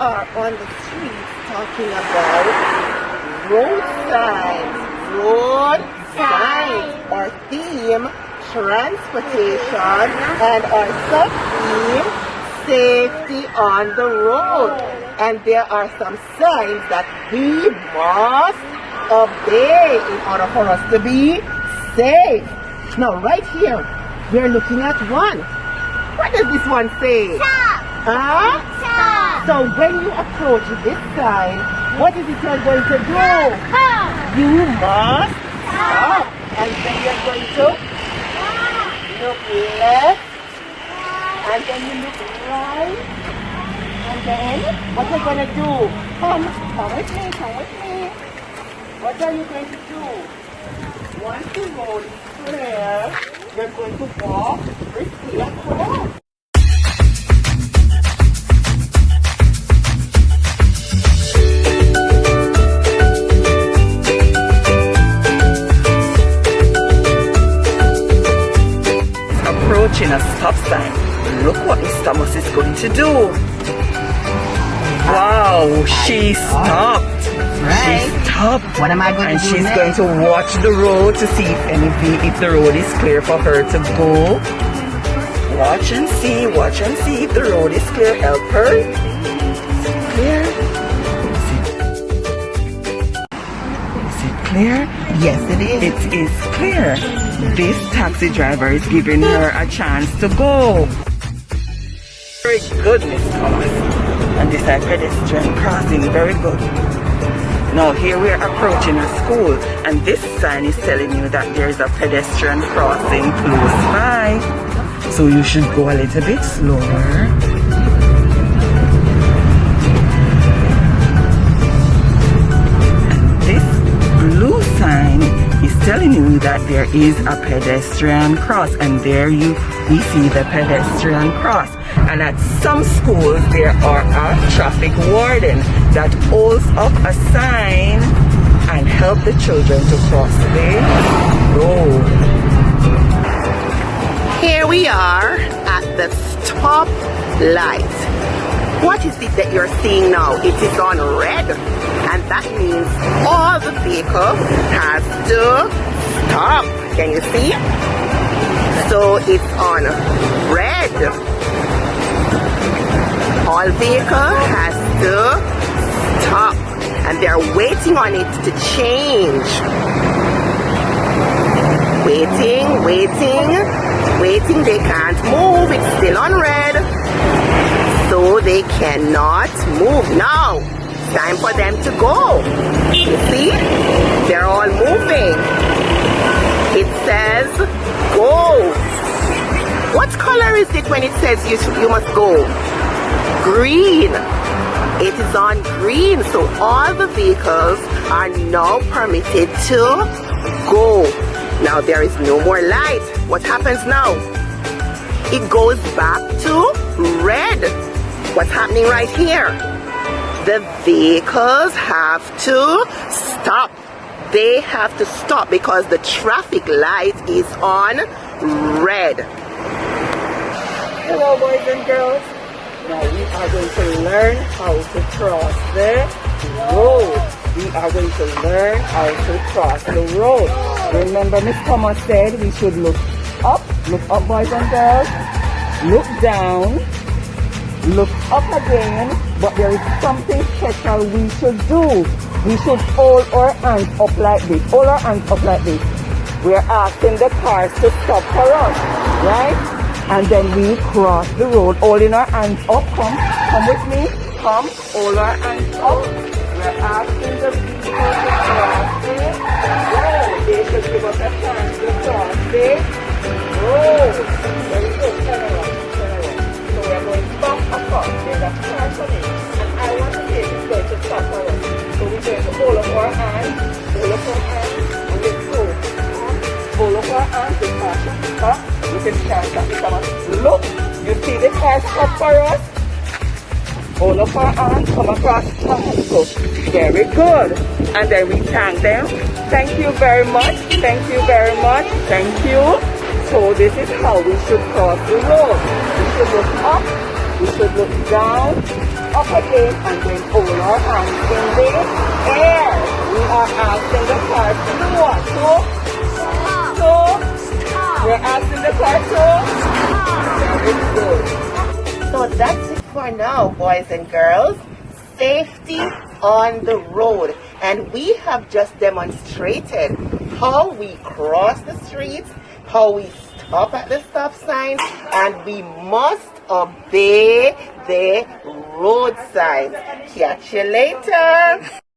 are on the streets talking about road signs. Road signs. Our theme, transportation, and our sub-theme, safety on the road. And there are some signs that we must obey in order for us to be safe. Now, right here, we're looking at one. What does this one say? Stop! Huh? Stop! So when you approach this sign, what is it you're going to do? Stop! You must stop. And then you're going to look left. And then you look right. And then what are you going to do? Come with me, come with me. What are you going to do? Once the road is clear, you're going to walk briskly across. Approaching a stop sign. Look what Miss Thomas is going to do. Wow, she stopped. Right. She stopped. What am I going to do she's next? going to watch the road to see if the road is clear for her to go. Watch and see if the road is clear. Help her. Is it clear? Is it clear? Yes, it is. It is clear. This taxi driver is giving her a chance to go. Very good, Miss Thomas. And this is a pedestrian crossing. Very good. Now here we are approaching a school, and this sign is telling you that there is a pedestrian crossing close by. So you should go a little bit slower. And this blue sign is telling you that there is a pedestrian cross, and there we see the pedestrian cross. And at some schools there are a traffic warden that holds up a sign and help the children to cross the road. Here we are at the stop light. What is it that you're seeing now? It is on red, and that means all the vehicle has to stop. Can you see? So it's on red. All vehicle has to stop, and they're waiting on it to change. Waiting. They can't move. It's still on red, so they cannot move. Now, it's time for them to go. You see? They're all moving. It says go. What color is it when it says you must go? Green. It is on green, so all the vehicles are now permitted to go. Now there is no more light. What happens now? It goes back to red. What's happening right here? The vehicles have to stop. They have to stop because the traffic light is on red. Hello, boys and girls. Now we are going to learn how to cross the road. We are going to learn how to cross the road. Remember, Miss Thomas said we should look up, boys and girls. Look down, look up again. But there is something special we should do. We should hold our hands up like this. Hold our hands up like this. We are asking the cars to stop for us, right? And then we cross the road, holding our hands up. Come with me. Come, hold our hands up. We're asking the people to cross the road. They should give us a chance to cross the road. Very good. Turn around. So we're going back across. There's a car coming. And I want to see if it's going to stop for us. So we're going to hold up our hands, and let's go. Hold up our hands, let's pass up. You can stand up. Look, you see the car stop for us? Hold up our hands, come across. Go. Very good. And then we thank them. Thank you very much. Thank you very much. Thank you. So this is how we should cross the road. We should look up. We should look down. up again and then hold our hands in the air. We are asking the car to do what? We're asking the car to? Very good. So that's it for now, boys and girls. Safety on the road. And we have just demonstrated how we cross the streets, how we stop at the stop signs, and we must obey the road signs. Catch you later.